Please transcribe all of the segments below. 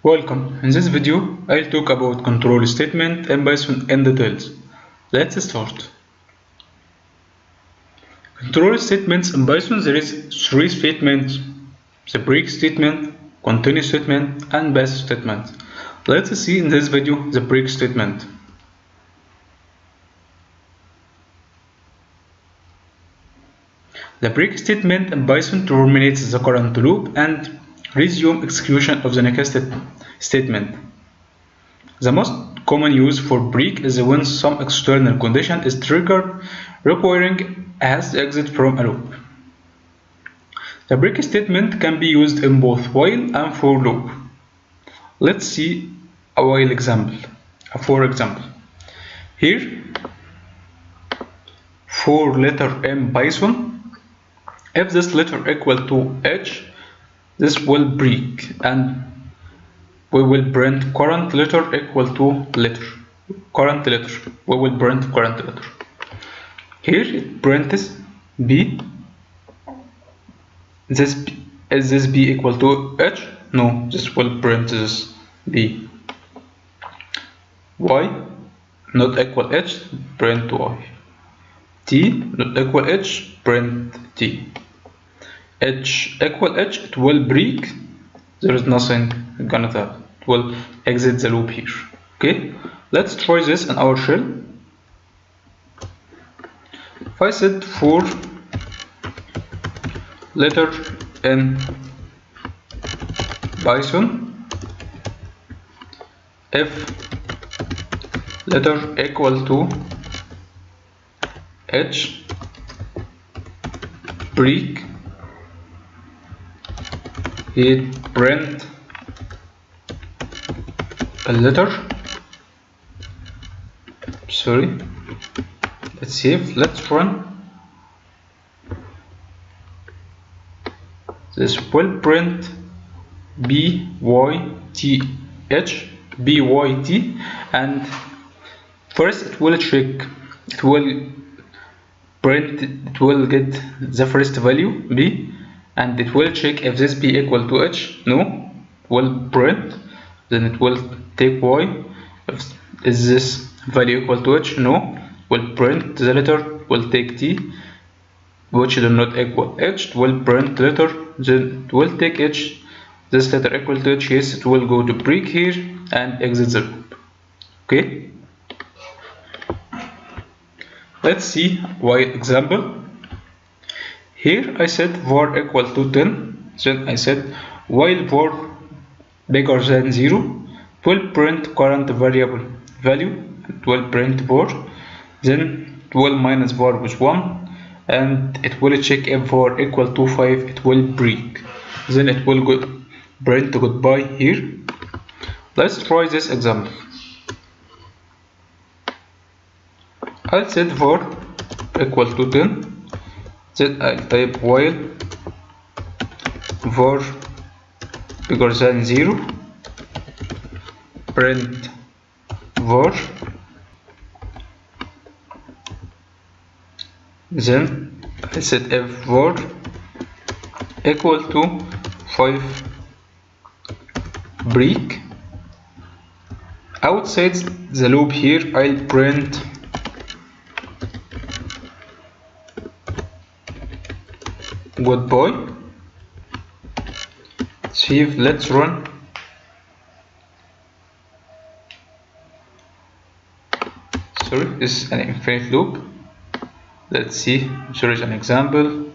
Welcome. In this video, I'll talk about control statement in Python in details. Let's start. Control statements in Python, there is three statements: the break statement, continue statement, and pass statement. Let's see in this video the break statement. The break statement in Python terminates the current loop and resume execution of the next statement. The most common use for break is when some external condition is triggered requiring a hash exit from a loop. The break statement can be used in both while and for loop. Let's see a while example. For example, here for letter in Python, if this letter equal to H, this will break and we will print current letter equal to letter. Current letter. We will print current letter. Here it prints B. Is this B equal to H? No, this will print this B. Y not equal H, print Y. T not equal H, print T. H equal H, it will break. There is nothing gonna happen. It will exit the loop here. Okay, let's try this in our shell. If I said for letter in Python, if letter equal to H, break, it print a letter. Sorry, let's save, let's run. This will print BYTH, BYT, and first it will check, it will print, it will get the first value B, and it will check if this B equal to H. No, will print. Then it will take Y. If is this value equal to H? No, will print the letter. Will take T, which do not equal H. It will print letter. Then it will take H. This letter equal to H. Yes, it will go to break here and exit the loop. Okay. Let's see Y example. Here I said var equal to 10, then I said while var bigger than 0, it will print current variable value, it will print var, then it will minus var with 1, and it will check if var equal to 5, it will break, then it will print goodbye here. Let's try this example. I'll set var equal to 10. Then I type while var bigger than 0, print var, then I set if var equal to 5, break. Outside the loop here I'll print goodbye. Save, let's run. Sorry, this is an infinite loop. Let's see, here is an example.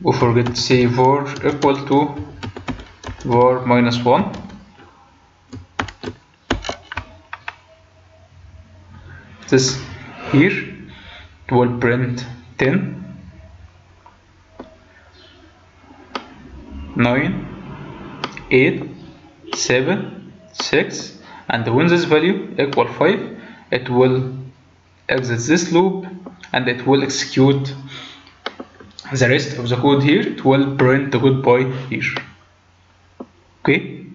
We forget to say var equal to var minus 1. This here it will print 10, 9, 8, 7, 6, and when this value equal 5, it will exit this loop and it will execute the rest of the code here. It will print the goodbye here. Okay,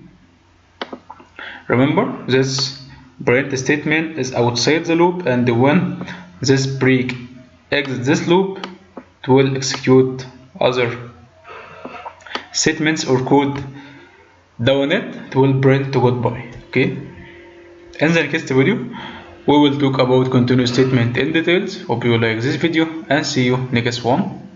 remember this print statement is outside the loop, and when this break exits this loop, it will execute other statements or code down it will print goodbye. Okay, in the next video we will talk about continuous statement in details. Hope you like this video and see you next one.